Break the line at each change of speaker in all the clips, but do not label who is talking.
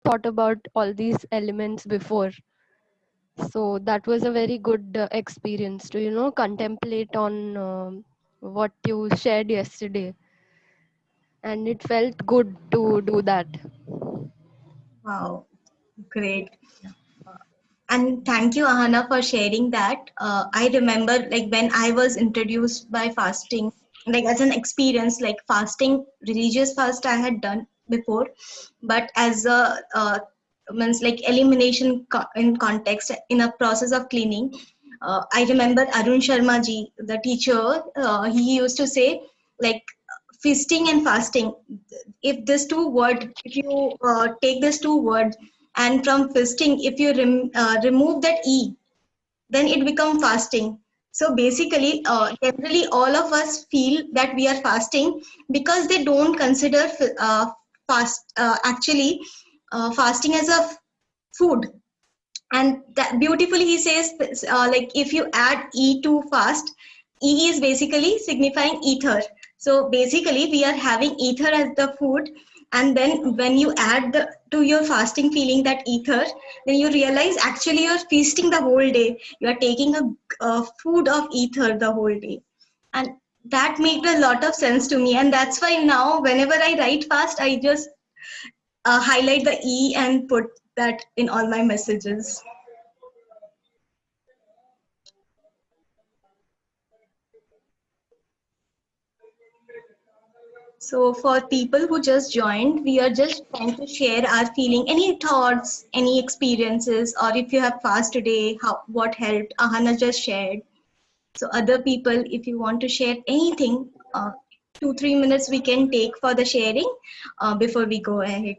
thought about all these elements before. So that was a very good experience to, contemplate on what you shared yesterday. And it felt good to do that.
Wow, great. And thank you, Ahana, for sharing that. I remember like when I was introduced by fasting, like as an experience, like fasting, religious fast I had done before, but as a means like elimination in context, in a process of cleaning. I remember Arun Sharma ji, the teacher, he used to say like feasting and fasting. If this two word, if you take these two words and from fasting, if you remove that e, then it become fasting. So basically generally all of us feel that we are fasting because they don't consider actually fasting as a food. And that beautifully he says like if you add e to fast, e is basically signifying ether. So basically we are having ether as the food, and then when you add to your fasting feeling that ether, then you realize actually you're feasting the whole day, you are taking a food of ether the whole day. And that made a lot of sense to me, and that's why now whenever I write fast, I just highlight the e and put that in all my messages. So for people who just joined, we are just trying to share our feeling, any thoughts, any experiences, or if you have fast today, how what helped. Ahana just shared. So other people, if you want to share anything, 2-3 minutes we can take for the sharing before we go ahead.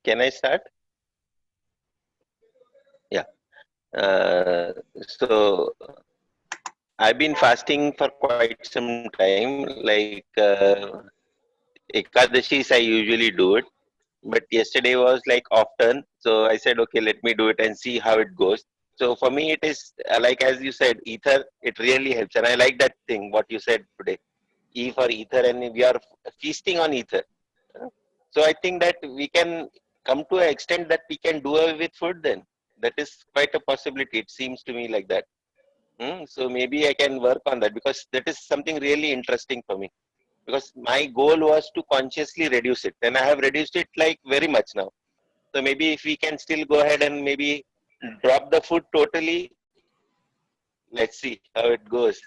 Can I start? Yeah. So I've been fasting for quite some time. Like Ekadashis, I usually do it, but yesterday was like often. So I said, okay, let me do it and see how it goes. So for me, it is like as you said, ether. It really helps, and I like that thing what you said today. E for ether, and we are feasting on ether. So I think that we can come to an extent that we can do away with food. Then that is quite a possibility. It seems to me like that. So maybe I can work on that because that is something really interesting for me. Because my goal was to consciously reduce it, and I have reduced it like very much now. So maybe if we can still go ahead and maybe drop the food totally, let's see how it goes.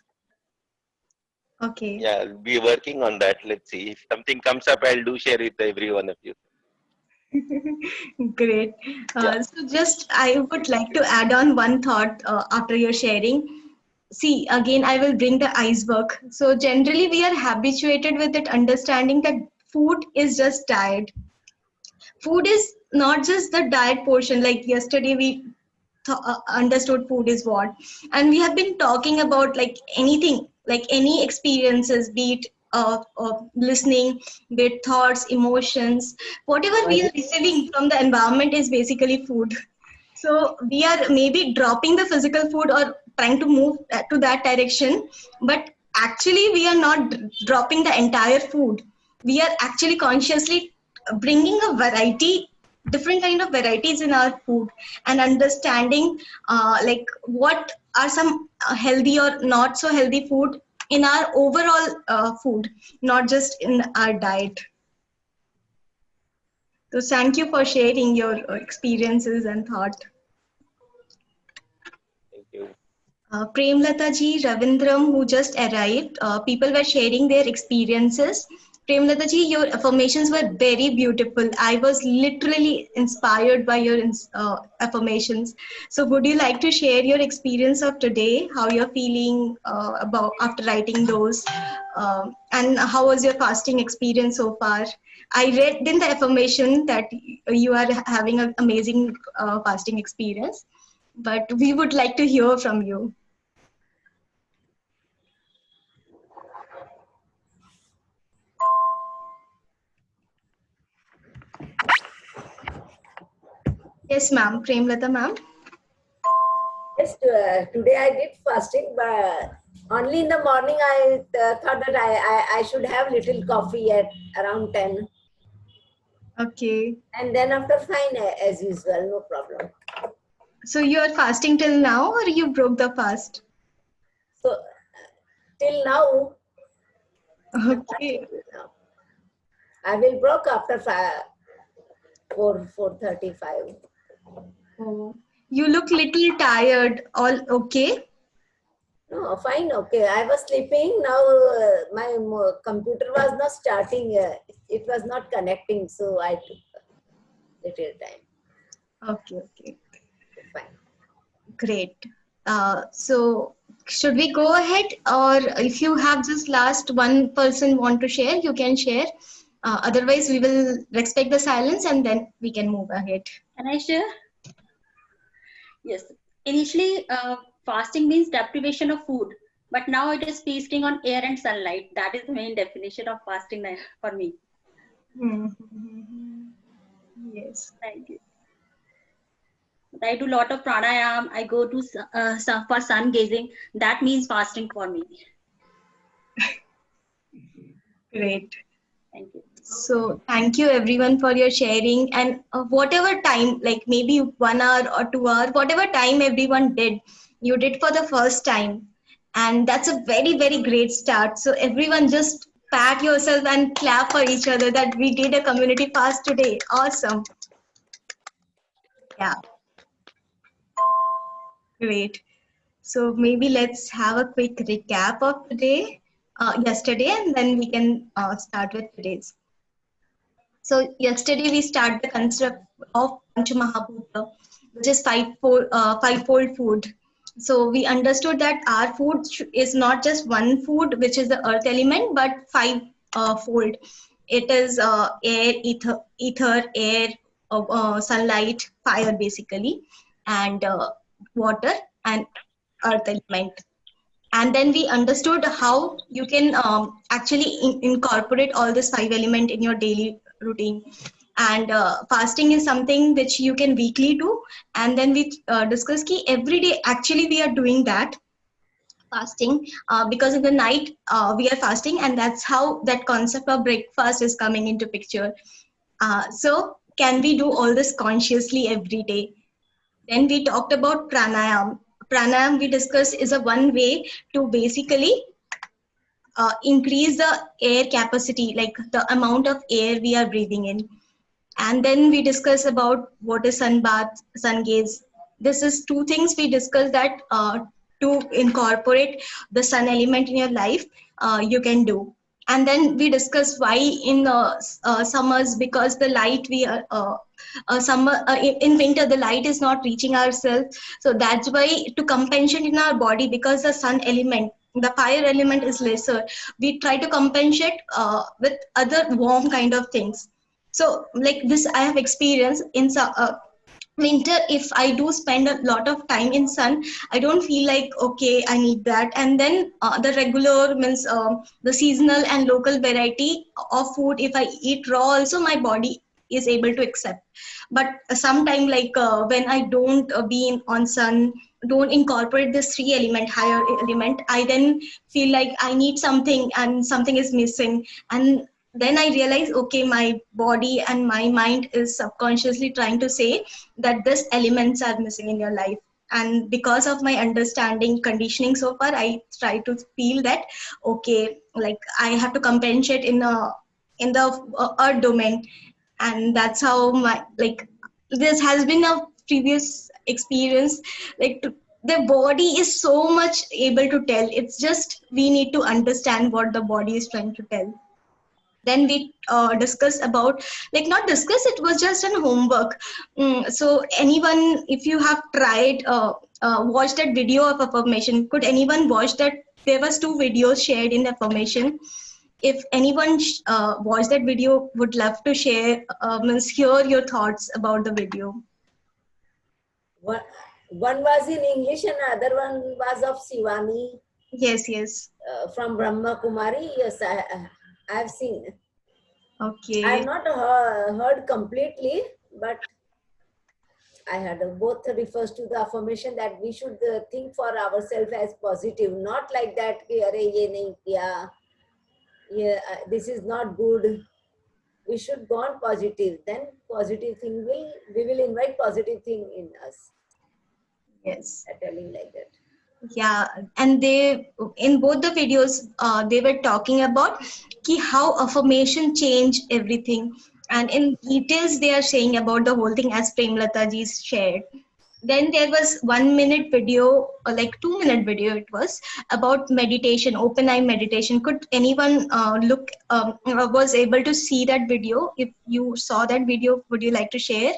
Okay.
Yeah, I'll be working on that. Let's see if something comes up, I'll do share with every one of you.
Great.
Yeah.
So just I would like to add on one thought after your sharing. See, again, I will bring the iceberg. So generally we are habituated with it understanding that food is just diet. Food is not just the diet portion. Like yesterday we understood food is what, and we have been talking about like anything, like any experiences, be it listening, be it thoughts, emotions, whatever we are receiving from the environment is basically food. So we are maybe dropping the physical food or trying to move to that direction, but actually we are not dropping the entire food. We are actually consciously bringing a variety, different kind of varieties in our food, and understanding like what are some healthy or not so healthy food in our overall food, not just in our diet. So thank you for sharing your experiences and thought.
Thank you.
Premlata ji, Ravindram, who just arrived, people were sharing their experiences. Premlata ji, your affirmations were very beautiful. I was literally inspired by your affirmations. So, would you like to share your experience of today? How you're feeling about after writing those, and how was your fasting experience so far? I read in the affirmation that you are having an amazing fasting experience, but we would like to hear from you. Yes, ma'am. Premlata, ma'am.
Yes, today I did fasting, but only in the morning I thought that I should have little coffee at around 10.
Okay.
And then after, fine, as usual, no problem.
So you are fasting till now, or you broke the fast?
So till now, I'm
Okay.
fasting till now. I will broke after 4:35.
Oh, you look little tired. All okay?
No, fine, okay. I was sleeping. Now my computer was not starting. It was not connecting, so I took a little time.
Okay, okay.
Fine.
Great. So should we go ahead, or if you have just last one person want to share, you can share. Otherwise, we will respect the silence and then we can move ahead.
Can I share? Yes. Initially, fasting means deprivation of food, but now it is feasting on air and sunlight. That is the main definition of fasting for me.
Yes.
Thank you. I do a lot of pranayam. I go to for sun gazing. That means fasting for me.
Great.
Thank you.
So thank you everyone for your sharing, and whatever time, like maybe 1 hour or 2 hour, whatever time everyone did, you did for the first time. And that's a very, very great start. So everyone just pat yourself and clap for each other that we did a community fast today. Awesome. Yeah, great. So maybe let's have a quick recap of yesterday, and then we can start with today's. So yesterday we started the concept of Panchamahabhuta, which is fivefold food. So we understood that our food is not just one food, which is the earth element, but five-fold. It is air, air, sunlight, fire, basically, and water and earth element. And then we understood how you can actually incorporate all this five element in your daily routine. And fasting is something which you can weekly do. And then we discussed ki every day actually we are doing that fasting, because in the night we are fasting, and that's how that concept of breakfast is coming into picture. So can we do all this consciously every day? Then we talked about pranayam. Pranayam, we discussed, is a one way to basically increase the air capacity, like the amount of air we are breathing in. And then we discuss about what is sun bath, sun gaze. This is two things we discussed, that to incorporate the sun element in your life, you can do. And then we discuss why in summers, because the light we are summer in winter the light is not reaching ourselves, so that's why to compensate in our body, because the sun element, the fire element is lesser, we try to compensate with other warm kind of things. So like this I have experienced in winter. If I do spend a lot of time in sun, I don't feel like okay I need that. And then the regular means the seasonal and local variety of food, if I eat raw also, my body is able to accept. But sometime like when I don't be on sun, don't incorporate this three element, higher element, I then feel like I need something and something is missing. And then I realize, okay, my body and my mind is subconsciously trying to say that these elements are missing in your life. And because of my understanding conditioning so far, I try to feel that okay, like I have to compensate in the earth domain. And that's how my, like, this has been a previous experience, like the body is so much able to tell. It's just we need to understand what the body is trying to tell. Then we discuss about, like, not discuss, it was just an homework. So anyone, if you have tried watch that video of affirmation, could anyone watch that? There was two videos shared in affirmation. If anyone watched that video, would love to share, means hear your thoughts about the video.
One was in English and other one was of Shivani.
Yes.
From Brahma Kumari. Yes, I've seen.
Okay.
I've not heard completely, but I heard both refers to the affirmation that we should think for ourselves as positive, not like that, this is not good. We should go on positive. Then positive thing we will invite positive thing in us.
Yes.
They're telling like that.
Yeah, and they in both the videos they were talking about how affirmation change everything, and in details they are saying about the whole thing as Premlata ji shared. Then there was 1 minute video, or like 2 minute video. It was about meditation, open eye meditation. Could anyone was able to see that video? If you saw that video, would you like to share?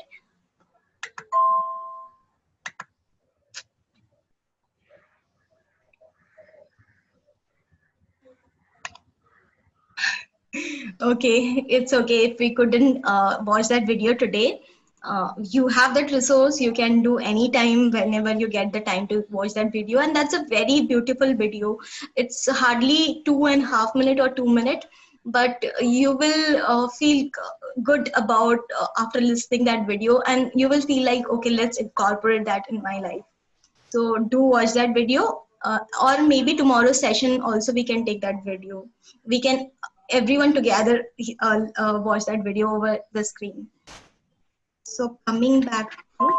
Okay, it's okay if we couldn't watch that video today. You have that resource, you can do anytime whenever you get the time to watch that video. And that's a very beautiful video. It's hardly 2.5 minutes or 2 minutes, but you will feel good about after listening that video, and you will feel like, okay, let's incorporate that in my life. So do watch that video, or maybe tomorrow's session also we can take that video. We can everyone together watch that video over the screen. So coming back to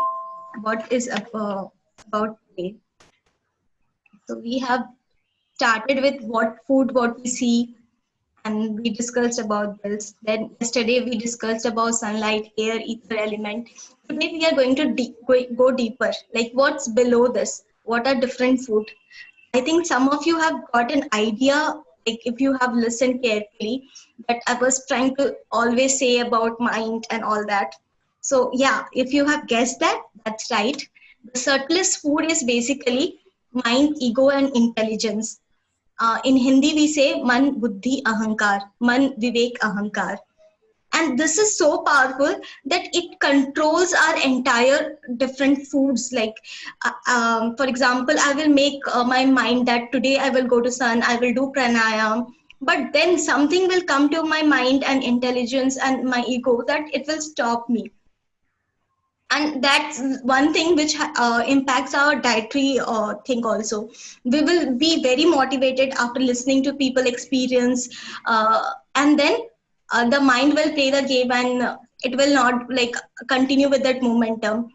what is about today. So we have started with what food, what we see, and we discussed about this. Then yesterday we discussed about sunlight, air, ether element. Today we are going to go deeper. Like what's below this? What are different food? I think some of you have got an idea, like if you have listened carefully, that I was trying to always say about mind and all that. So yeah, if you have guessed that, that's right. The subtlest food is basically mind, ego, and intelligence. In Hindi, we say man, buddhi, ahankar, man, vivek, ahankar. And this is so powerful that it controls our entire different foods. Like for example, I will make my mind that today I will go to sun, I will do pranayam, but then something will come to my mind and intelligence and my ego that it will stop me. And that's one thing which impacts our dietary thing also. We will be very motivated after listening to people experience, and then the mind will play the game, and it will not like continue with that momentum.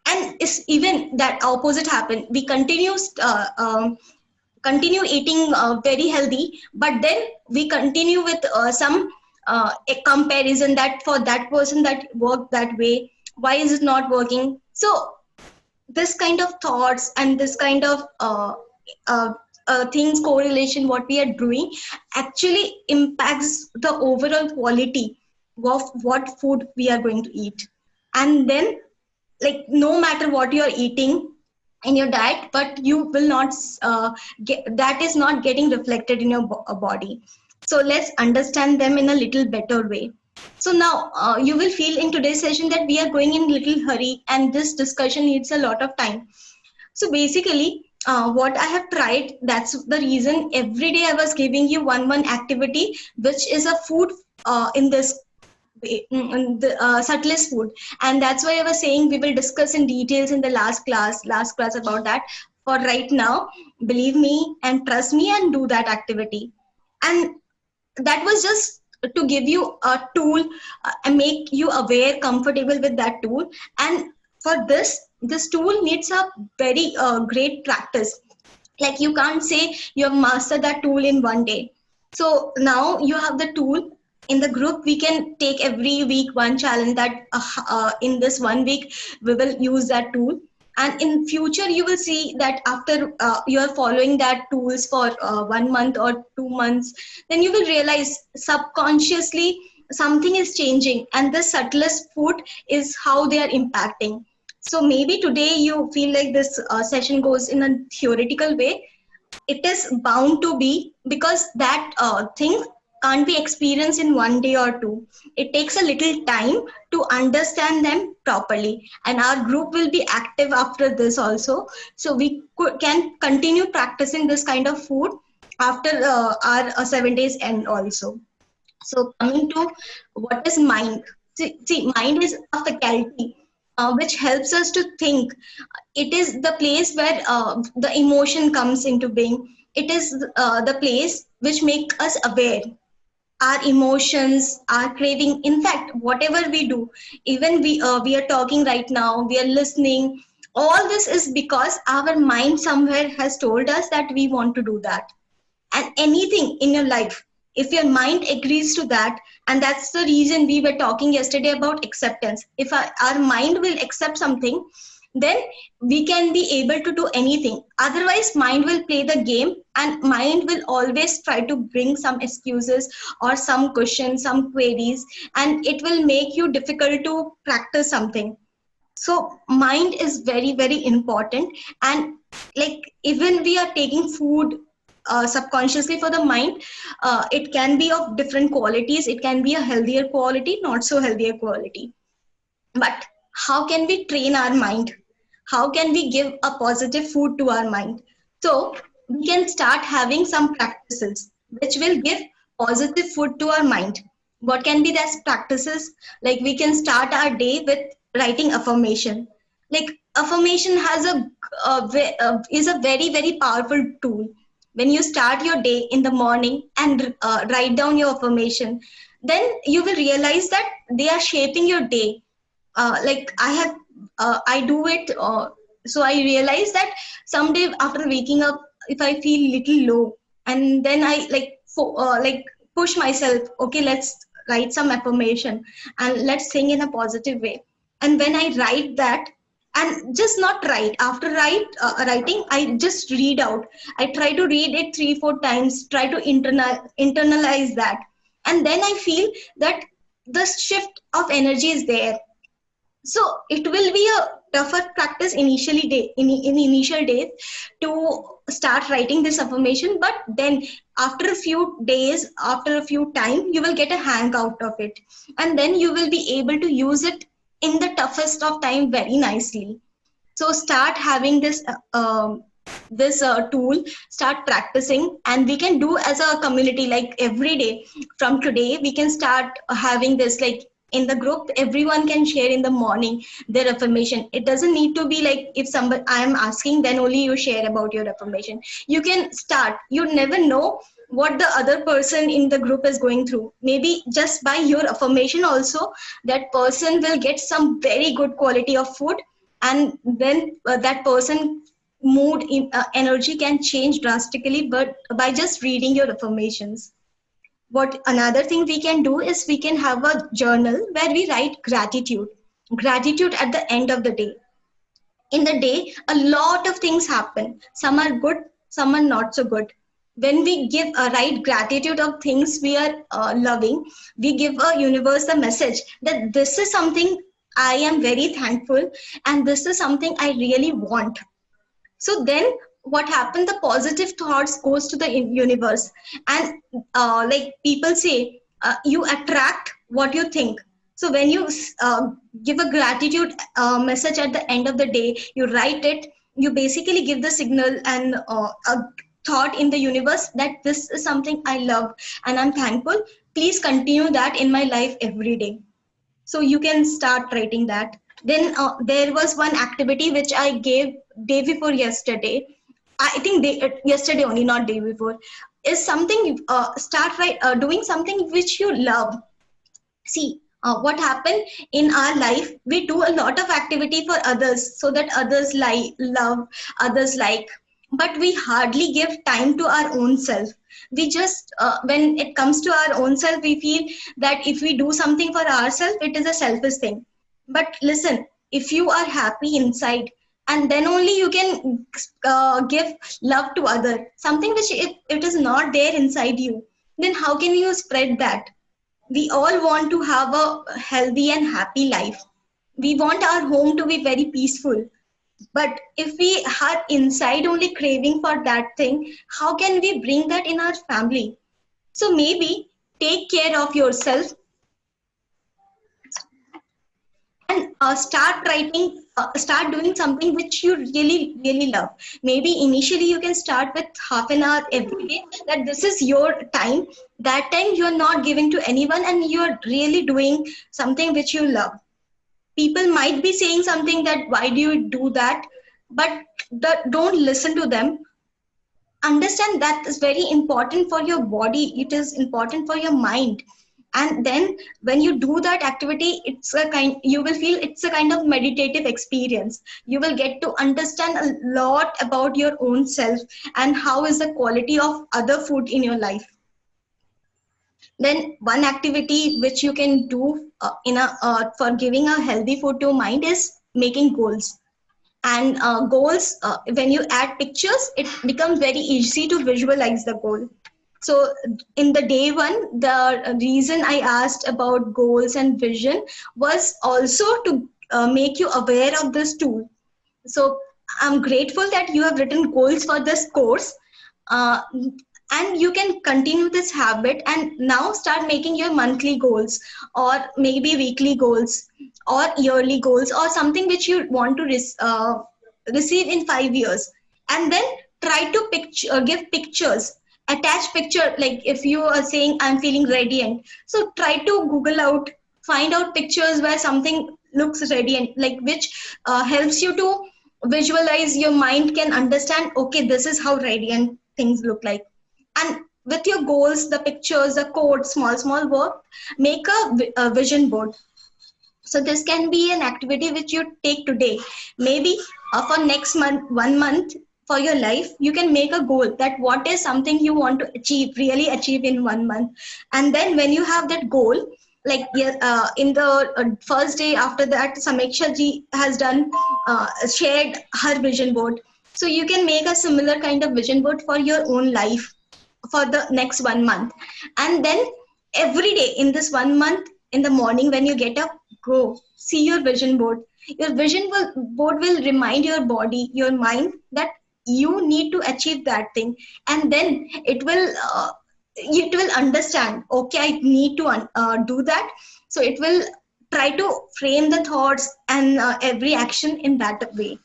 And it's even that opposite happen. We continue eating very healthy, but then we continue with some a comparison that for that person that worked that way, why is it not working? So this kind of thoughts and this kind of uh, things correlation what we are doing actually impacts the overall quality of what food we are going to eat. And then like no matter what you are eating in your diet, but you will not get that is not getting reflected in your body. So let's understand them in a little better way. So now you will feel in today's session that we are going in little hurry and this discussion needs a lot of time. So basically what I have tried, that's the reason every day I was giving you one activity which is a food in this the subtlest food. And that's why I was saying we will discuss in details in the last class about that. For right now, believe me and trust me and do that activity. And that was just to give you a tool and make you aware, comfortable with that tool. And for this tool needs a very great practice. Like you can't say you have mastered that tool in one day. So now you have the tool. In the group we can take every week one challenge that in this 1 week we will use that tool, and in future you will see that after you are following that tools for 1 month or 2 months, then you will realize subconsciously something is changing, and the subtlest food is how they are impacting. So maybe today you feel like this session goes in a theoretical way. It is bound to be, because that thing can't be experienced in 1 day or two. It takes a little time to understand them properly, and our group will be active after this also, so we can continue practicing this kind of food after our 7 days end also. So coming to what is mind. See, mind is a faculty which helps us to think. It is the place where the emotion comes into being. It is the place which makes us aware. our emotions, our craving. In fact, whatever we do, even we are talking right now, we are listening. All this is because our mind somewhere has told us that we want to do that. And anything in your life, if your mind agrees to that, and that's the reason we were talking yesterday about acceptance. If our mind will accept something, then we can be able to do anything. Otherwise mind will play the game, and mind will always try to bring some excuses or some questions, some queries, and it will make you difficult to practice something. So mind is very very important. And like even we are taking food subconsciously for the mind, it can be of different qualities. It can be a healthier quality, not so healthier quality. But how can we train our mind? How can we give a positive food to our mind? So we can start having some practices which will give positive food to our mind. What can be those practices? Like we can start our day with writing affirmation. Like affirmation has is a very very powerful tool. When you start your day in the morning and write down your affirmation, then you will realize that they are shaping your day. Like I do it, so I realize that someday after waking up, if I feel little low, and then I like push myself, okay, let's write some affirmation and let's sing in a positive way. And when I write that, and just not write, after writing, I just read out. I try to read it 3 4 times, try to internalize that. And then I feel that the shift of energy is there. So it will be a tougher practice initially in initial days to start writing this affirmation, but then after a few days, after a few time, you will get a hang out of it, and then you will be able to use it in the toughest of time very nicely. So start having this tool, start practicing, and we can do as a community, like every day from today we can start having this, like in the group everyone can share in the morning their affirmation. It doesn't need to be like if somebody I am asking then only you share about your affirmation. You can start. You never know what the other person in the group is going through. Maybe just by your affirmation also, that person will get some very good quality of food, and then that person mood energy can change drastically, but by just reading your affirmations. What another thing we can do is we can have a journal where we write gratitude at the end of the day. In the day a lot of things happen, some are good, some are not so good. When we give a right gratitude of things we are loving, we give a universe the message that this is something I am very thankful, and this is something I really want. So then what happened, the positive thoughts goes to the universe. And like people say, you attract what you think. So when you give a gratitude message at the end of the day, you write it, you basically give the signal and a thought in the universe that this is something I love and I'm thankful. Please continue that in my life every day. So you can start writing that. Then there was one activity which I gave day before yesterday. I think yesterday only, not day before. Is something start doing something which you love. See, what happened in our life, we do a lot of activity for others so that others love, others like, but we hardly give time to our own self. We just when it comes to our own self, we feel that if we do something for ourselves, it is a selfish thing. But listen, if you are happy inside, and then only you can give love to other, something which if it is not there inside you, then how can you spread that? We all want to have a healthy and happy life. We want our home to be very peaceful. But if we are inside only craving for that thing, how can we bring that in our family? So maybe take care of yourself and start doing something which you really, really love. Maybe initially you can start with half an hour every day, that this is your time. That time you are not giving to anyone and you are really doing something which you love. People might be saying something that why do you do that, but don't listen to them. understand that is very important for your body, it is important for your mind. And then when you do that activity, you will feel it's a kind of meditative experience. You will get to understand a lot about your own self and how is the quality of other food in your life. Then one activity which you can do for giving a healthy food to mind is making goals. And goals, when you add pictures, it becomes very easy to visualize the goal. So in the day one, the reason I asked about goals and vision was also to make you aware of this tool. So I'm grateful that you have written goals for this course. Uh, and you can continue this habit and now start making your monthly goals, or maybe weekly goals, or yearly goals, or something which you want to receive in 5 years. And then try to give pictures, attach picture. Like if you are saying I'm feeling radiant, so try to Google out, find out pictures where something looks radiant, like which helps you to visualize. Your mind can understand, okay, this is how radiant things look like. And with your goals, the pictures, the code, small work, make a vision board. So this can be an activity which you take today. Maybe for next month, 1 month for your life, you can make a goal that what is something you want to achieve, really achieve in 1 month. And then when you have that goal, like in the first day after that, Samiksha ji has shared her vision board. So you can make a similar kind of vision board for your own life for the next 1 month. And then every day in this 1 month, in the morning when you get up, go see your vision board. Your board will remind your body, your mind, that you need to achieve that thing. And then it will understand, okay, I need to do that. So it will try to frame the thoughts and every action in that way.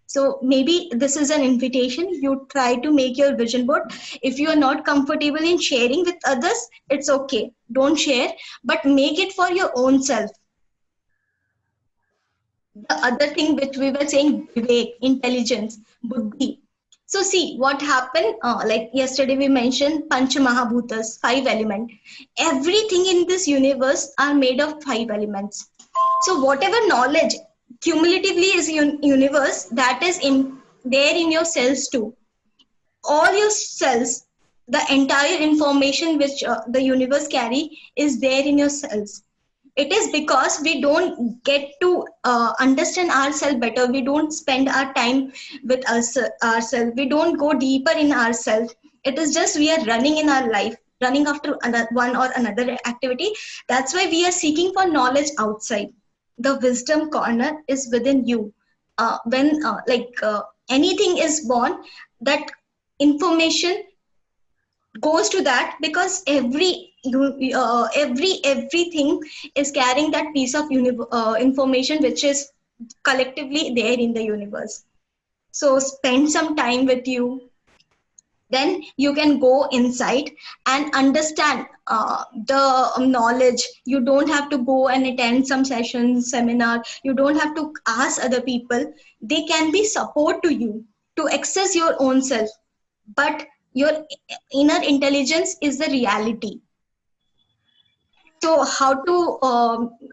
So maybe this is an invitation. You try to make your vision board. If you are not comfortable in sharing with others, it's okay. Don't share, but make it for your own self. The other thing which we were saying, vivek, intelligence, buddhi. So see what happened. Like yesterday we mentioned Panch Mahabhutas, 5 elements. Everything in this universe are made of 5 elements. So whatever knowledge cumulatively is universe, that is there in your cells too. All your cells, the entire information which the universe carry is there in your cells. It is because we don't get to understand ourselves better. We don't spend our time with ourselves. We don't go deeper in ourselves. It is just we are running in our life, running after one or another activity. That's why we are seeking for knowledge outside. The wisdom corner is within you. When anything is born, that information goes to that, because everything is carrying that piece of information which is collectively there in the universe. So spend some time with you. Then you can go inside and understand the knowledge. You don't have to go and attend some sessions, seminar. You don't have to ask other people. They can be support to you to access your own self. But your inner intelligence is the reality. So how to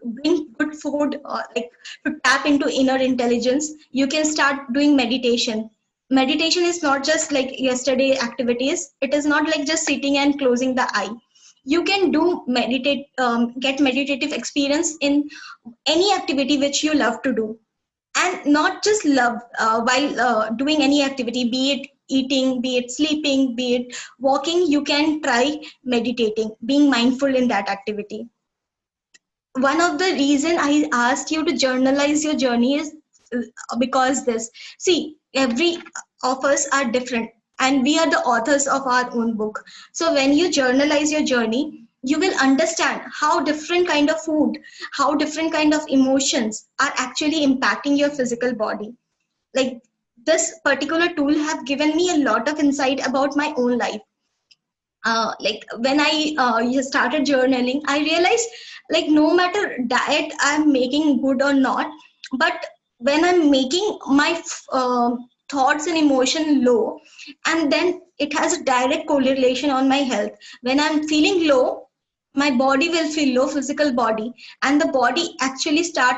bring good food, like to tap into inner intelligence? You can start doing meditation. Meditation is not just like yesterday activities. It is not like just sitting and closing the eye. You can get meditative experience in any activity which you love to do. And not just love while doing any activity, be it eating, be it sleeping, be it walking. You can try meditating, being mindful in that activity. One of the reason I asked you to journalize your journey is because every of us are different, and we are the authors of our own book. So when you journalize your journey, you will understand how different kind of food, how different kind of emotions are actually impacting your physical body. Like this particular tool have given me a lot of insight about my own life. Like when I started journaling, I realized, like, no matter diet I'm making good or not, but when I'm making my thoughts and emotion low, and then it has a direct correlation on my health. When I'm feeling low, my body will feel low, physical body, and the body actually start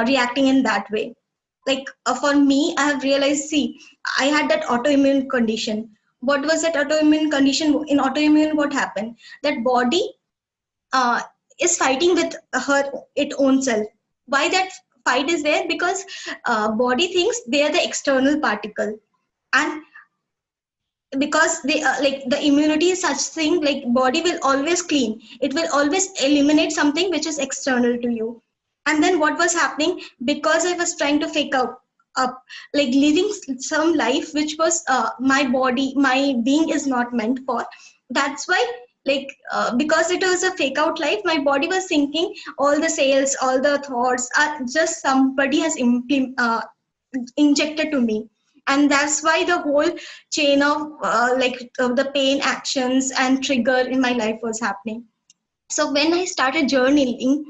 reacting in that way. Like for me, I have realized, see, I had that autoimmune condition. What was that autoimmune condition? In autoimmune, what happened? That body uh, is fighting with her its own self. Why that fight is there? Because body thinks they are the external particle, and because they like the immunity is such thing, like body will always clean, it will always eliminate something which is external to you. And then what was happening, because I was trying to fake up like living some life which was my body, my being is not meant for. That's why, like because it was a fake out life, my body was thinking all the sales, all the thoughts are just somebody has injected to me. And that's why the whole chain of the pain actions and trigger in my life was happening. So when I started journaling,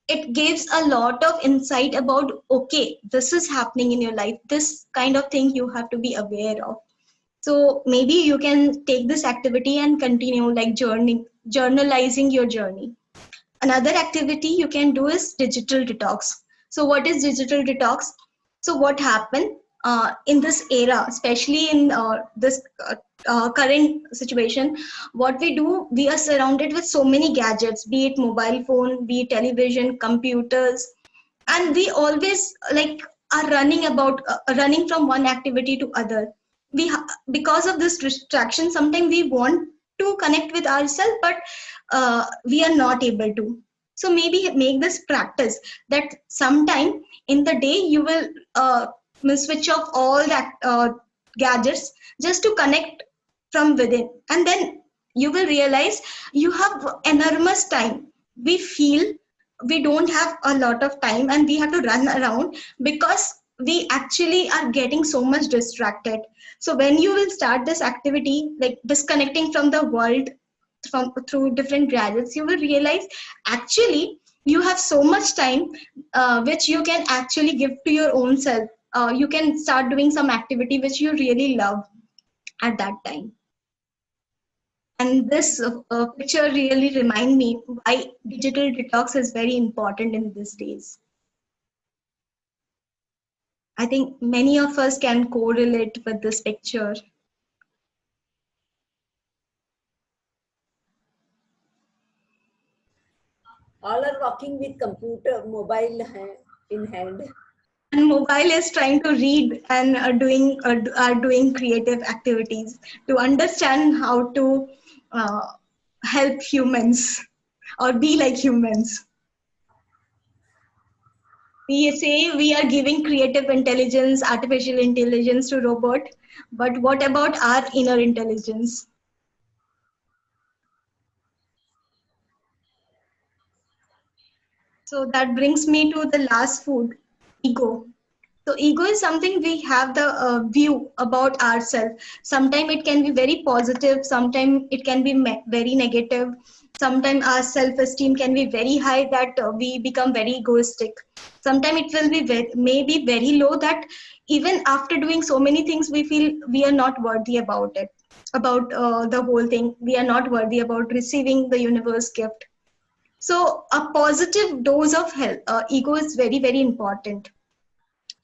it gives a lot of insight about, okay, this is happening in your life, this kind of thing you have to be aware of. So maybe you can take this activity and continue like journalizing your journey. Another activity you can do is digital detox. So what is digital detox? So what happened in this era, especially in this current situation, what we do, we are surrounded with so many gadgets, be it mobile phone, be it television, computers, and we always like are running from one activity to other. Because of this distraction, sometimes we want to connect with ourselves, but we are not able to. So maybe make this practice that sometime in the day you will switch off all that gadgets just to connect from within, and then you will realize you have enormous time. We feel we don't have a lot of time and we have to run around because we actually are getting so much distracted. So when you will start this activity, like disconnecting from the world from through different gadgets, you will realize actually you have so much time which you can actually give to your own self. You can start doing some activity which you really love at that time. And this picture really remind me why digital detox is very important in these days. I think many of us can correlate with this picture.
All are walking with computer, mobile in hand.
And mobile is trying to read and are doing creative activities to understand how to uh, help humans or be like humans. We say we are giving creative intelligence, artificial intelligence to robot, but what about our inner intelligence? So that brings me to the last food, ego. So ego is something we have the view about ourselves. Sometimes it can be very positive, sometimes it can be very negative. Sometimes our self-esteem can be very high that we become very egoistic. Sometimes it will be maybe very low that even after doing so many things, we feel we are not worthy about it, about the whole thing. We are not worthy about receiving the universe gift. So a positive dose of health, ego is very, very important.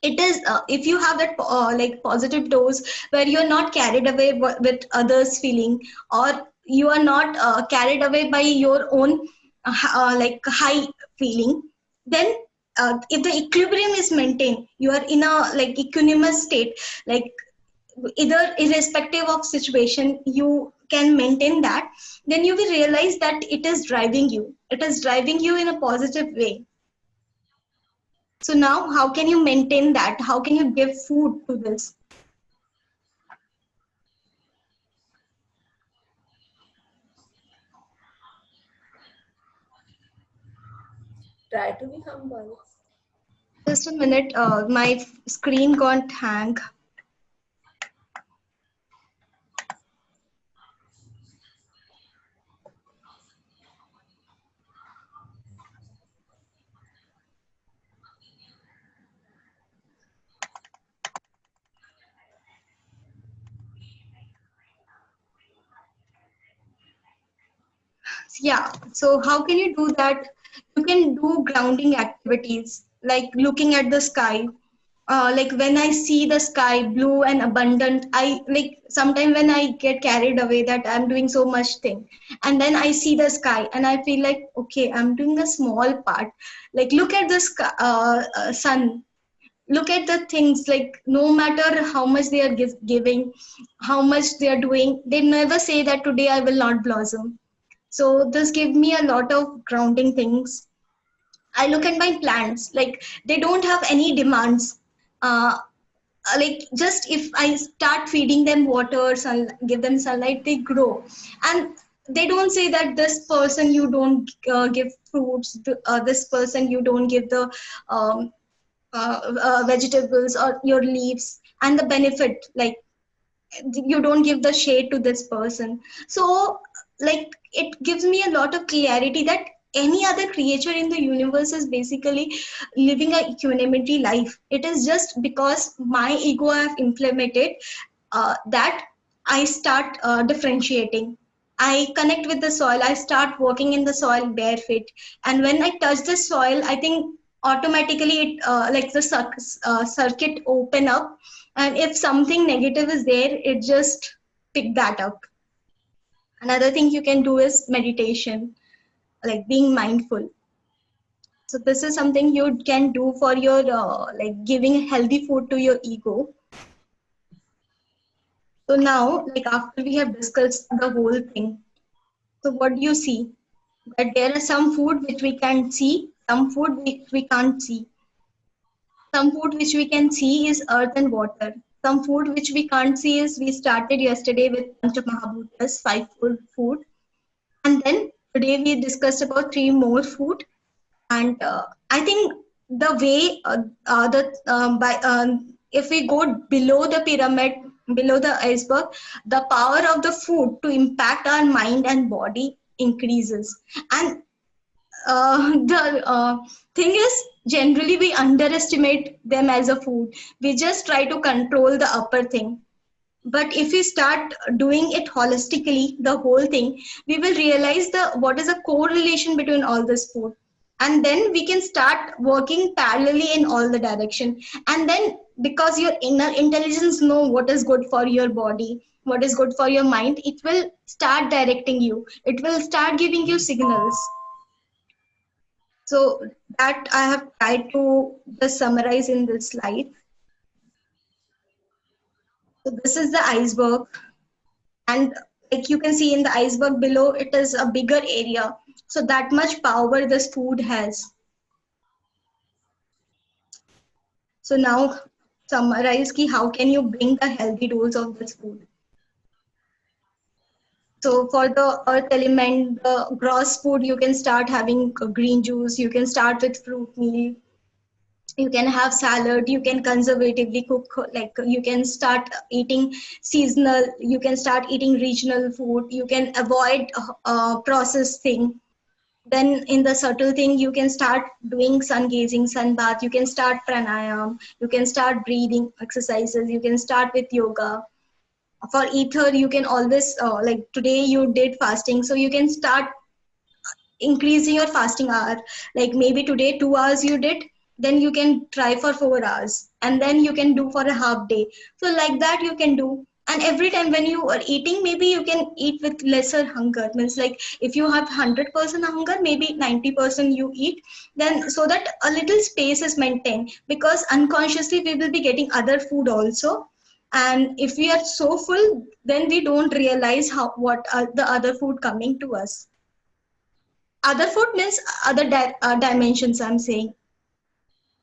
It is if you have that like positive dose where you're not carried away with others feeling, or you are not carried away by your own like high feeling, then if the equilibrium is maintained, you are in a like equanimous state, like either irrespective of situation you can maintain that, then you will realize that it is driving you in a positive way. So now how can you maintain that? How can you give food to this?
Try to be humble.
Just a minute, my screen got hang. Yeah. So how can you do that? You can do grounding activities like looking at the sky. Like when I see the sky blue and abundant, I like sometimes when I get carried away that I'm doing so much thing, and then I see the sky and I feel like okay, I'm doing a small part. Like look at the sky, sun. Look at the things, like no matter how much they are giving, how much they are doing, they never say that today I will not blossom. So this gives me a lot of grounding things. I look at my plants, like they don't have any demands. Like just if I start feeding them water, give them sunlight, they grow. And they don't say that this person you don't give fruits, this person you don't give the um, vegetables or your leaves, and the benefit, like you don't give the shade to this person. So like it gives me a lot of clarity that any other creature in the universe is basically living a equanimity life. It is just because my ego I have implemented that I start differentiating. I connect with the soil, I start walking in the soil barefoot, and when I touch the soil, I think automatically it like the circuit open up, and if something negative is there, it just pick that up. Another thing you can do is meditation, like being mindful. So this is something you can do for your like giving healthy food to your ego. So now, like after we have discussed the whole thing, so what do you see? That there are some food which we can see, some food which we can't see. Some food which we can see is earth and water. Some food which we can't see is we started yesterday with Pancha Mahabhutas, five food. And then today we discussed about three more food. And I think the way if we go below the pyramid, below the iceberg, the power of the food to impact our mind and body increases. And the thing is, generally we underestimate them as a food. We just try to control the upper thing. But if we start doing it holistically, the whole thing, we will realize the what is a correlation between all this food, and then we can start working parallelly in all the direction. And then because your inner intelligence know what is good for your body, what is good for your mind, it will start directing you. It will start giving you signals. So that I have tried to just summarize in this slide. So this is the iceberg, and like you can see in the iceberg below, it is a bigger area. So that much power this food has. So now summarize ki how can you bring the healthy dose of this food. So for the earth element, the gross food, you can start having green juice, you can start with fruit meal, you can have salad, you can conservatively cook, like you can start eating seasonal, you can start eating regional food, you can avoid processed thing. Then in the subtle thing, you can start doing sun gazing, sun bath, you can start pranayam, you can start breathing exercises, you can start with yoga. For ether, you can always like today you did fasting, so you can start increasing your fasting hour. Like maybe today 2 hours you did, then you can try for 4 hours, and then you can do for a half day. So like that you can do. And every time when you are eating, maybe you can eat with lesser hunger. Means like if you have 100% hunger, maybe 90% you eat, then so that a little space is maintained, because unconsciously we will be getting other food also. And if we are so full, then we don't realize how what are the other food coming to us. Other food means other dimensions I'm saying.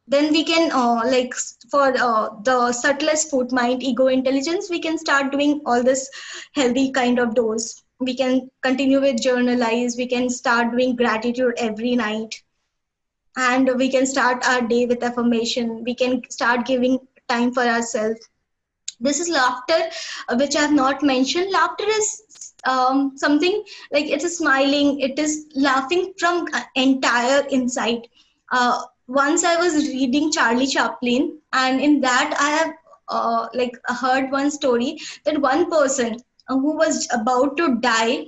Then we can like for the subtlest food, mind, ego, intelligence, we can start doing all this healthy kind of dose. We can continue with journalize, we can start doing gratitude every night, and we can start our day with affirmation, we can start giving time for ourselves. This is laughter, which I have not mentioned. Laughter is something like it is smiling, it is laughing from entire inside. Once I was reading Charlie Chaplin, and in that I have like heard one story that one person who was about to die,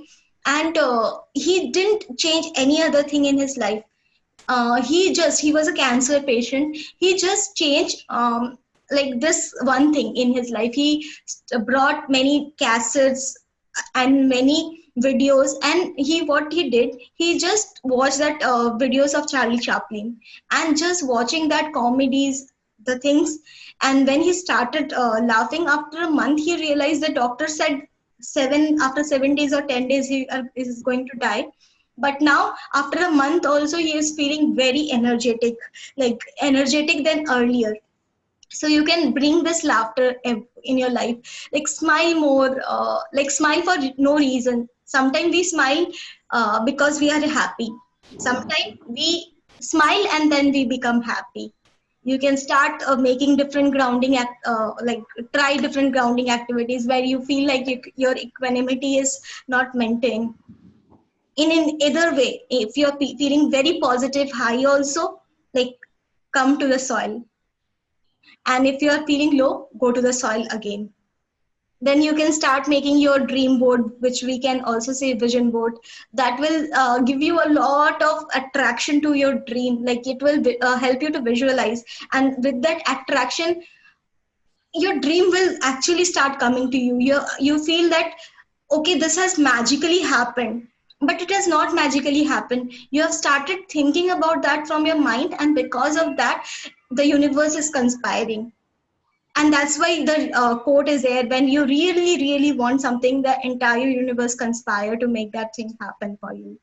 and he didn't change any other thing in his life. He was a cancer patient. He just changed like this one thing in his life. He brought many cassettes and many videos, and what he did, he just watched that videos of Charlie Chaplin, and just watching that comedies, the things. And when he started laughing, after a month he realized the doctor said after 7 days or 10 days he is going to die. But now after a month also he is feeling very energetic, like energetic than earlier. So you can bring this laughter in your life, like smile more, like smile for no reason. Sometimes we smile because we are happy. Sometimes we smile and then we become happy. You can start making different like try different grounding activities where you feel like your equanimity is not maintained. In either way, if you're feeling very positive high also, like come to the soil. And if you are feeling low, go to the soil again. Then you can start making your dream board, which we can also say vision board. That will give you a lot of attraction to your dream. Like it will help you to visualize. And with that attraction, your dream will actually start coming to you. You feel that, okay, this has magically happened. But it has not magically happened. You have started thinking about that from your mind, and because of that, the universe is conspiring. And that's why the quote is there: when you really really want something, the entire universe conspire to make that thing happen for you.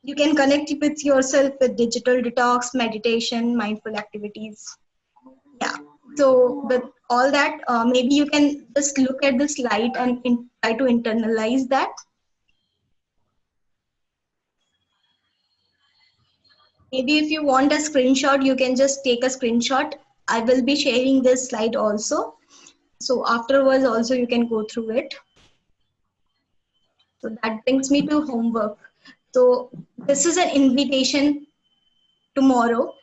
You can connect with yourself with digital detox, meditation, mindful activities. Yeah. So with all that, maybe you can just look at the slide and try to internalize that. Maybe if you want a screenshot, you can just take a screenshot. I will be sharing this slide also. So afterwards also you can go through it. So that brings me to homework. So this is an invitation tomorrow.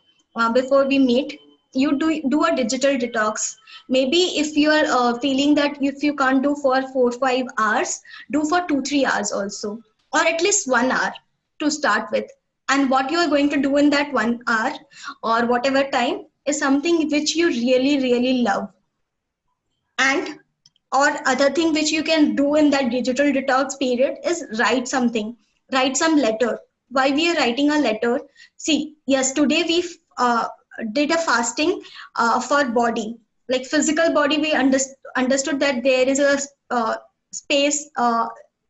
Before we meet, you do a digital detox. Maybe if you are feeling that if you can't do for 4-5 hours, do for 2-3 hours also, or at least 1 hour to start with. And what you are going to do in that 1 hour or whatever time is something which you really really love. And or other thing which you can do in that digital detox period is write something, write some letter. Why we are writing a letter? See, yes, today we did a fasting for body, like physical body. We understood that there is a space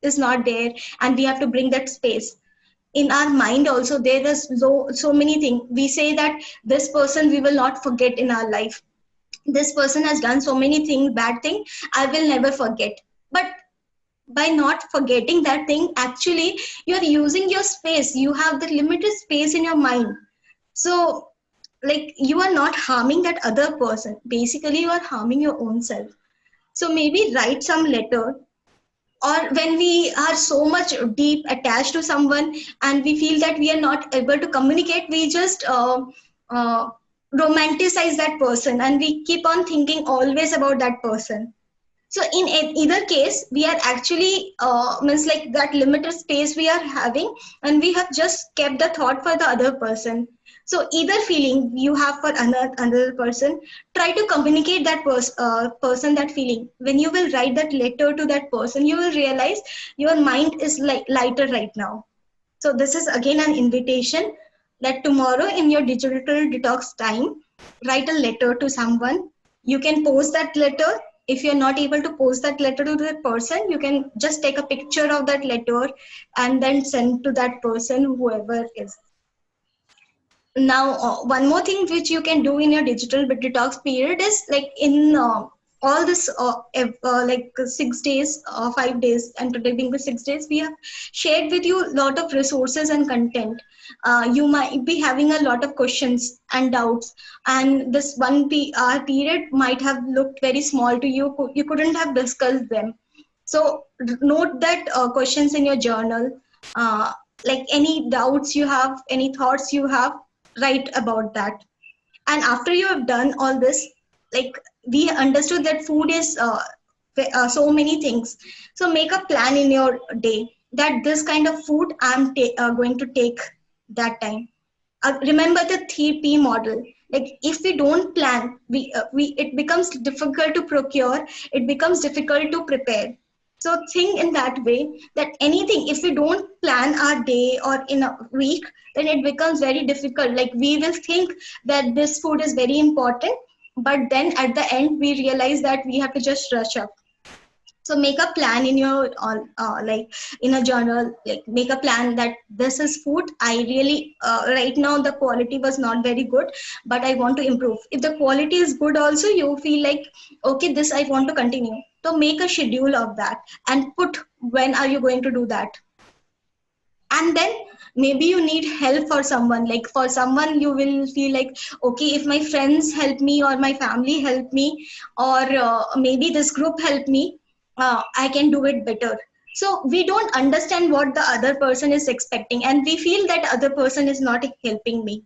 is not there, and we have to bring that space. In our mind also there is so many things. We say that this person we will not forget in our life, this person has done so many things, bad thing, I will never forget. But by not forgetting that thing, actually you're using your space. You have the limited space in your mind. So like you are not harming that other person, basically you are harming your own self. So maybe write some letter. Or when we are so much deep attached to someone and we feel that we are not able to communicate, we just uh, romanticize that person and we keep on thinking always about that person. So in either case, we are actually means like that limited space we are having, and we have just kept the thought for the other person. So either feeling you have for another person, try to communicate that person that feeling. When you will write that letter to that person, you will realize your mind is like lighter right now. So this is again an invitation that tomorrow in your digital detox time, write a letter to someone. You can post that letter. If you're not able to post that letter to that person, you can just take a picture of that letter and then send to that person, whoever is. Now, one more thing which you can do in your digital detox period is like in all this like 6 days, 5 days, and today being the 6 days, we have shared with you a lot of resources and content. You might be having a lot of questions and doubts, and this hour period might have looked very small to you. You couldn't have discussed them. So note that questions in your journal. Like any doubts you have, any thoughts you have, write about that. And after you have done all this, like we understood that food is so many things. So make a plan in your day. that this kind of food I'm going to take that time. Remember the 3P model. Like if we don't plan, we it becomes difficult to procure. It becomes difficult to prepare. So think in that way that anything, if we don't plan our day or in a week, then it becomes very difficult. Like we will think that this food is very important, but then at the end we realize that we have to just rush up. So make a plan in your like in a journal, like make a plan that this is food I really right now the quality was not very good, but I want to improve. If the quality is good also, you feel like okay, this I want to continue. So make a schedule of that and put when are you going to do that. And then maybe you need help for someone, like for someone you will feel like okay, if my friends help me or my family help me, or maybe this group help me, I can do it better. So we don't understand what the other person is expecting and we feel that other person is not helping me,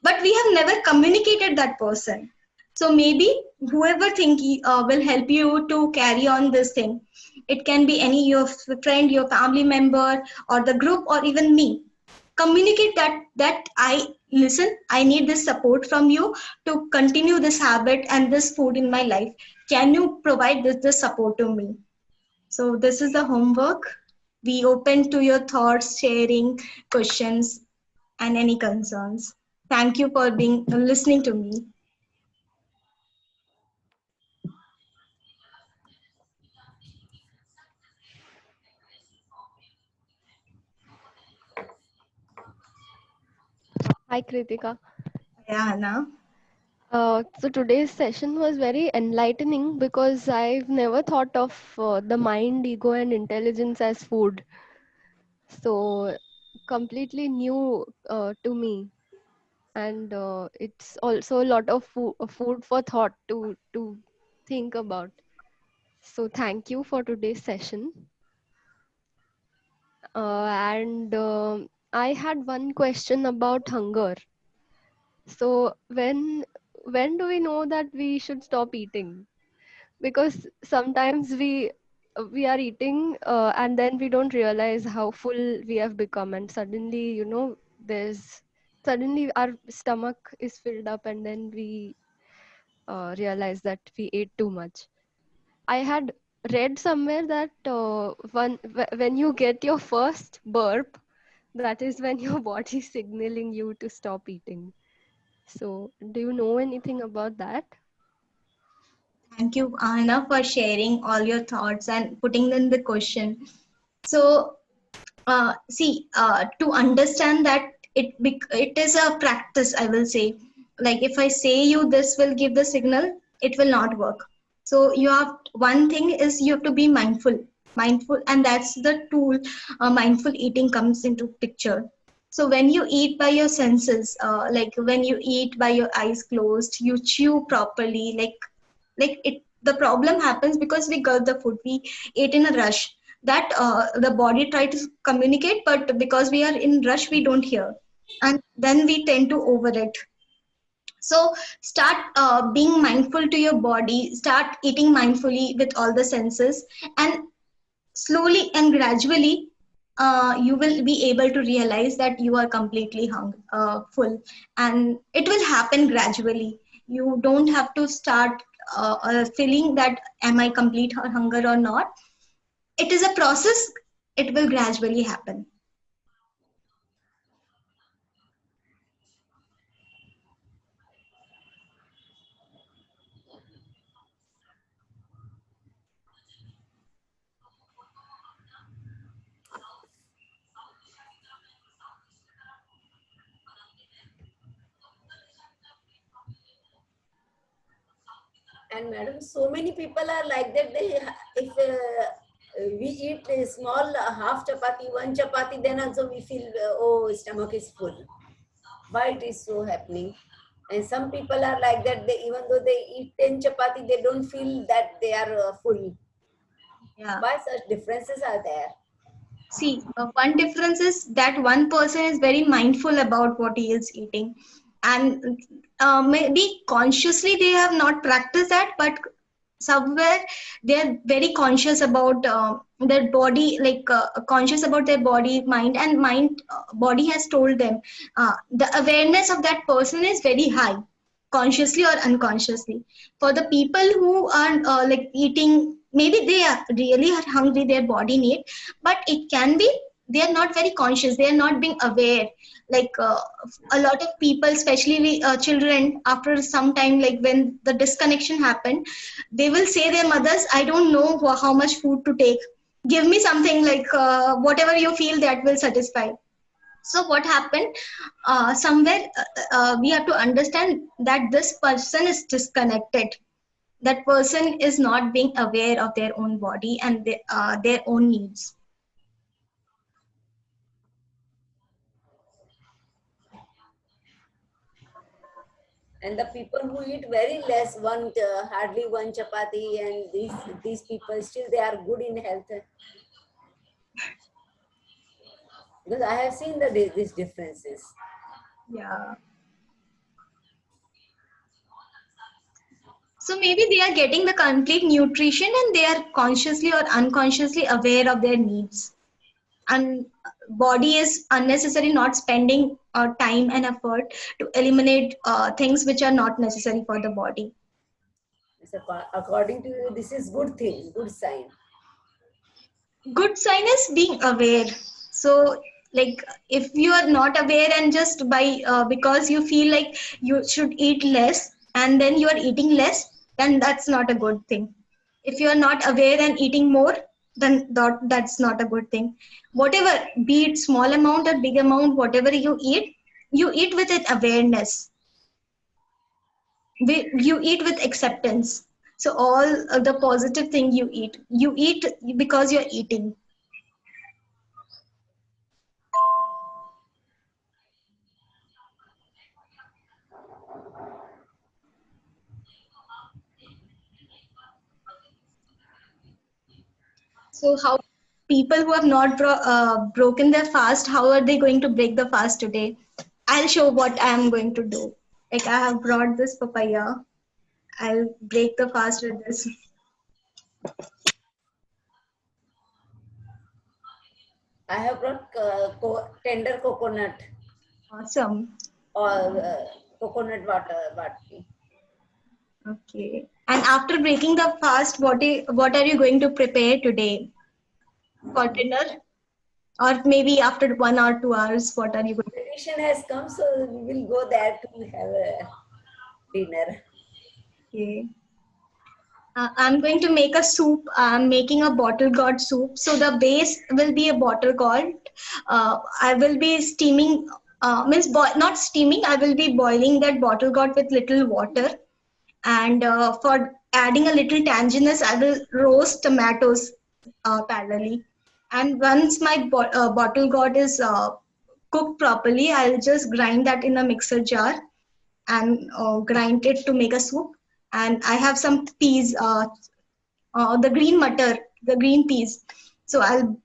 but we have never communicated that person. So maybe whoever think will help you to carry on this thing, it can be any your friend, your family member, or the group, or even me. Communicate that I listen, I need this support from you to continue this habit and this food in my life. Can you provide this support to me? So this is the homework. Be open to your thoughts, sharing, questions, and any concerns. Thank you for being listening to me.
Hi, Kritika.
Yeah, Hannah.
So today's session was very enlightening because I've never thought of the mind, ego, and intelligence as food. So completely new to me, and it's also a lot of food for thought to think about. So thank you for today's session. And I had one question about hunger. So when do we know that we should stop eating? Because sometimes we are eating and then we don't realize how full we have become, and suddenly there's suddenly our stomach is filled up, and then we realize that we ate too much. I had read somewhere that when you get your first burp, that is when your body is signaling you to stop eating. So do you know anything about that?
Thank you, Anna, for sharing all your thoughts and putting in the question. So, see, to understand that it is a practice, I will say. Like if I say you this will give the signal, it will not work. So you have one thing is you have to be mindful, and that's the tool. Mindful eating comes into picture. So when you eat by your senses, like when you eat by your eyes closed, you chew properly, like it the problem happens because we gulp the food, we ate in a rush, that the body try to communicate, but because we are in rush we don't hear, and then we tend to overeat. So start being mindful to your body, start eating mindfully with all the senses, and slowly and gradually you will be able to realize that you are completely full, and it will happen gradually. You don't have to start feeling that am I complete hunger or not. It is a process, it will gradually happen.
And madam, so many people are like that. They, if we eat a small half chapati, one chapati, then also we feel oh, stomach is full. Why it is so happening? And some people are like that. They, even though they eat 10 chapati, they don't feel that they are full.
Yeah.
Why such differences are there?
See, one difference is that one person is very mindful about what he is eating, and maybe consciously they have not practiced that, but somewhere they are very conscious about their body, like conscious about their body, mind, and mind body has told them the awareness of that person is very high, consciously or unconsciously. For the people who are like eating, maybe they are really are hungry, their body need, but it can be they are not very conscious, they are not being aware. Like a lot of people, especially children, after some time, like when the disconnection happened, they will say their mothers, I don't know how much food to take, give me something, like whatever you feel that will satisfy. So what happened, somewhere we have to understand that this person is disconnected, that person is not being aware of their own body and their own needs.
And the people who eat very less, hardly one chapati, and these people still they are good in health. Because I have seen these differences.
Yeah. So maybe they are getting the complete nutrition and they are consciously or unconsciously aware of their needs. And body is unnecessary not spending time and effort to eliminate things which are not necessary for the body.
So according to you, this is good thing, good sign.
Good sign is being aware. So like if you are not aware and just by because you feel like you should eat less and then you are eating less, then that's not a good thing. If you are not aware and eating more, then that's not a good thing. Whatever, be it small amount or big amount, whatever you eat with it awareness. You eat with acceptance. So all the positive thing you eat because you're eating. So how people who have not broken their fast, how are they going to break the fast today? I'll show what I am going to do. Like I have brought this papaya. I'll break the fast with this.
I have brought tender coconut
Awesome.
or coconut water.
Okay. And after breaking the fast, what are you going to prepare today for dinner? Or maybe after 1 or 2 hours, what are you going to?
Vacation has come, so we will go there to have a dinner.
Okay. I'm going to make a soup. I'm making a bottle gourd soup. So the base will be a bottle gourd. I will be steaming, not steaming, I will be boiling that bottle gourd with little water. And for adding a little tanginess, I will roast tomatoes parallelly. And once my bottle gourd is cooked properly, I'll just grind that in a mixer jar and grind it to make a soup. And I have some peas, the green mutter, the green peas. So I'll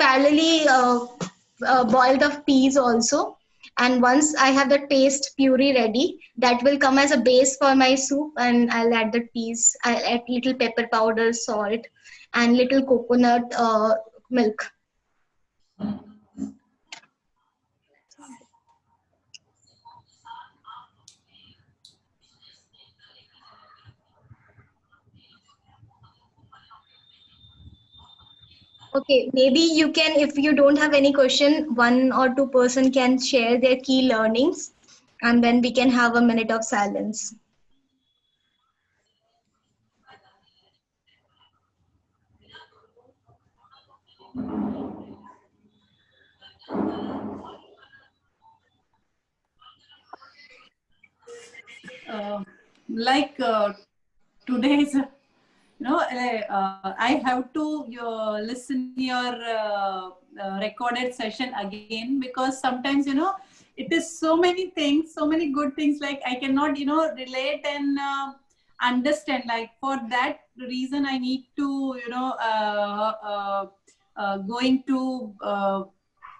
parallelly boil the peas also. And once I have the paste puree ready, that will come as a base for my soup. And I'll add the peas. I'll add little pepper powder, salt, and little coconut milk. Okay, maybe you can, if you don't have any question, 1 or 2 person can share their key learnings, and then we can have a minute of silence.
Like today's, I have to listen your recorded session again, because sometimes, it is so many things, so many good things, like I cannot, relate and understand. Like for that reason, I need to, going to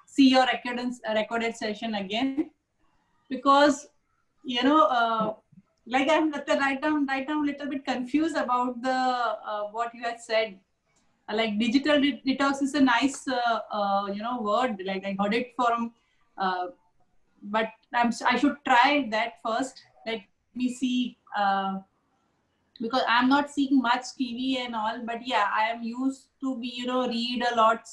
see your recorded session again, because, like I'm right now a little bit confused about the what you had said. Like digital detox is a nice word. Like I heard it from, but I should try that first. Let me see. Because I'm not seeing much TV and all, but yeah, I am used to be, read a lot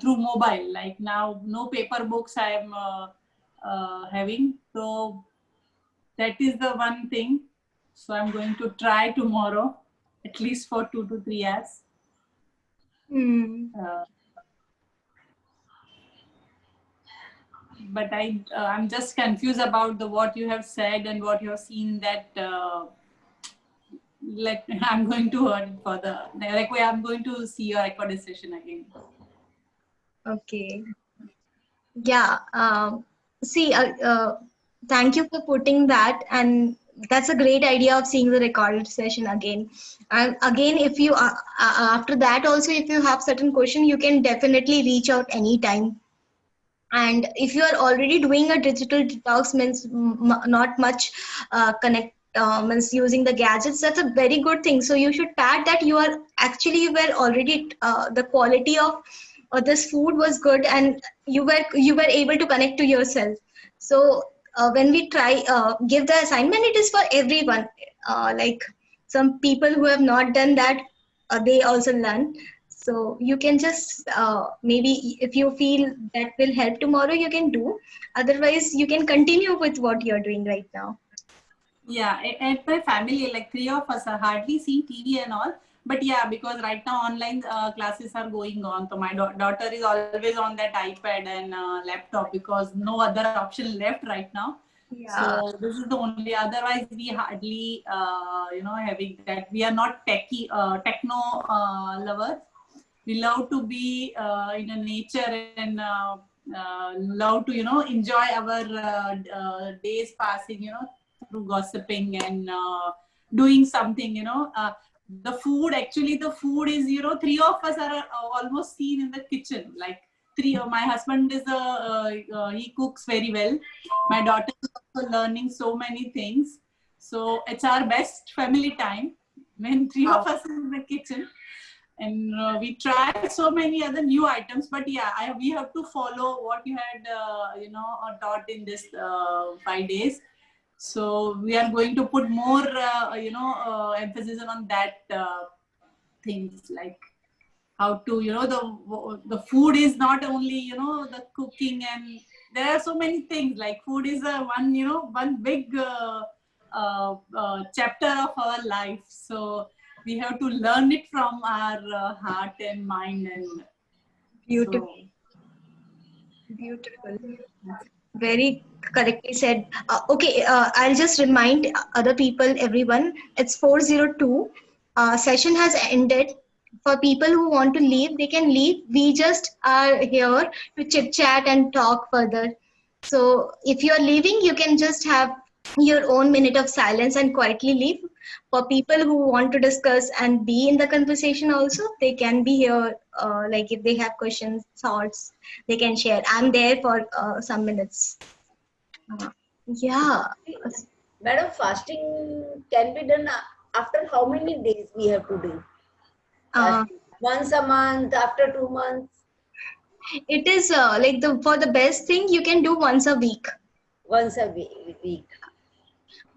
through mobile. Like now, no paper books I am having. So that is the one thing. So I'm going to try tomorrow, at least for 2 to 3 hours. But I'm just confused about what you have said and what you have seen. That I'm going to hear it further. Like I'm going to see your recorded session again.
Okay. Yeah. See, thank you for putting that, and that's a great idea of seeing the recorded session again. And again, if you after that also, if you have certain question, you can definitely reach out anytime. And if you are already doing a digital detox, means not much connect means using the gadgets, that's a very good thing. So you should tag that you are actually were already the quality of this food was good, and you were able to connect to yourself. So when we try give the assignment, it is for everyone. Like some people who have not done that, they also learn. So you can just maybe if you feel that will help tomorrow, you can do. Otherwise, you can continue with what you're doing right now.
Yeah, and my family, like 3 of us, are hardly seeing TV and all. But yeah, because right now online classes are going on. So my daughter is always on that iPad and laptop because no other option left right now.
Yeah.
So this is the only. Otherwise, we hardly, having that. We are not techno lovers. We love to be in a nature and love to enjoy our days passing through gossiping and doing something the food is 3 of us are almost seen in the kitchen, like my husband is he cooks very well. My daughter is also learning so many things, so it's our best family time when 3 of us in the kitchen. And we try so many other new items, but yeah, we have to follow what you had taught in this 5 days. So we are going to put more emphasis on that things, like how to the food is not only the cooking, and there are so many things, like food is one big chapter of our life. So we have to learn it from our heart and mind. And
beautiful. So, beautiful. Very correctly said. Okay, I'll just remind other people, everyone, it's 4:02. Session has ended. For people who want to leave, they can leave. We just are here to chit chat and talk further. So if you're leaving, you can just have your own minute of silence and quietly leave. For people who want to discuss and be in the conversation also, they can be here. Like if they have questions, thoughts, they can share. I'm there for some minutes. Yeah.
Madam, fasting can be done after how many days we have to do? Once a month, after 2 months?
It is like for the best thing, you can do once a week.
Once a week.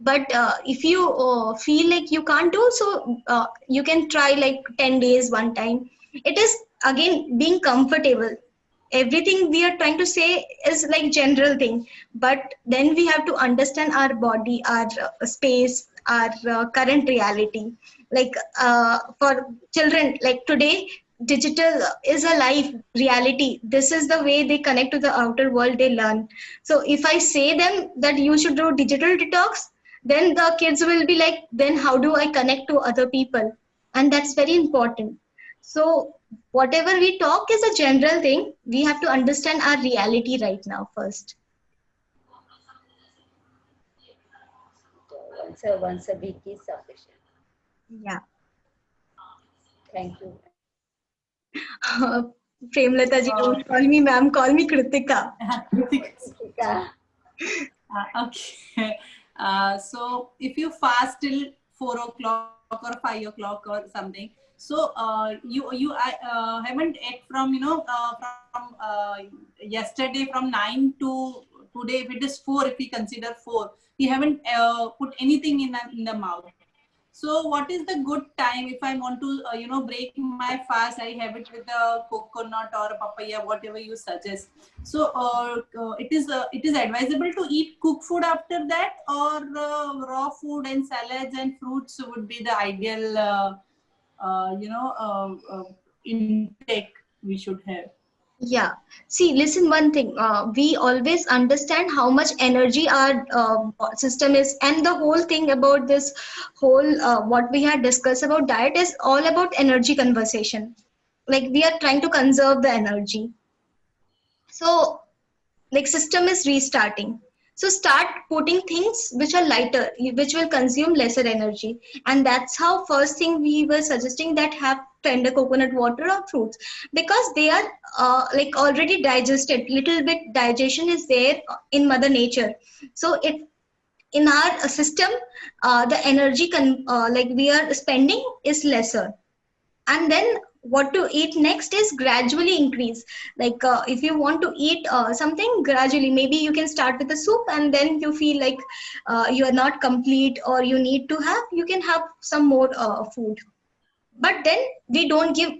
But if you feel like you can't do so, you can try like 10 days one time. It is again being comfortable. Everything we are trying to say is like general thing, but then we have to understand our body, our space, our current reality. Like for children, like today, digital is a life reality. This is the way they connect to the outer world, they learn. So if I say them that you should do digital detox, then the kids will be like, then how do I connect to other people? And that's very important. So whatever we talk is a general thing. We have to understand our reality right now first.
Once a week is sufficient.
Yeah.
Thank you.
Premlata ji, don't call me ma'am, call me Kritika.
Kritika. Okay. So if you fast till 4 o'clock or 5 o'clock or something, so you haven't ate from from yesterday from 9 to today. If it is 4, if we consider 4, you haven't put anything in the mouth. So what is the good time if I want to break my fast? I have it with a coconut or a papaya, whatever you suggest. So it is advisable to eat cooked food after that, or raw food and salads and fruits would be the ideal intake we should have.
Yeah. See, listen, one thing. We always understand how much energy our system is, and the whole thing about this whole what we had discussed about diet is all about energy conversation. Like we are trying to conserve the energy. So, like system is restarting. So start putting things which are lighter, which will consume lesser energy, and that's how first thing we were suggesting that have tender coconut water or fruits, because they are like already digested. Little bit digestion is there in Mother Nature, so it in our system the energy like we are spending is lesser. And then what to eat next is gradually increase, like if you want to eat something gradually, maybe you can start with a soup, and then you feel like you are not complete or you need to have, you can have some more food, but then we don't give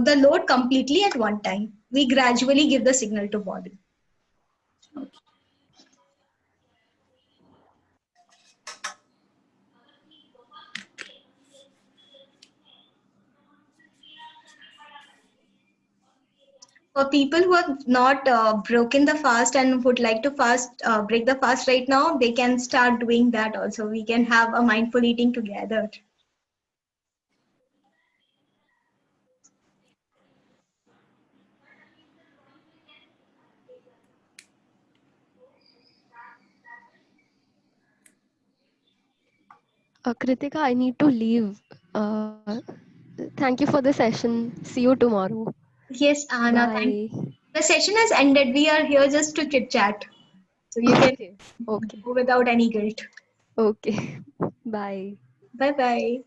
the load completely at one time. We gradually give the signal to body. For people who have not broken the fast and would like to break the fast right now, they can start doing that also. We can have a mindful eating together.
Kritika, I need to leave. Thank you for the session. See you tomorrow.
Yes, Anna, thank
Bye.
you. The session has ended. We are here just to chit chat. So you can
Okay. Okay.
go without any guilt.
Okay. Bye.
Bye bye.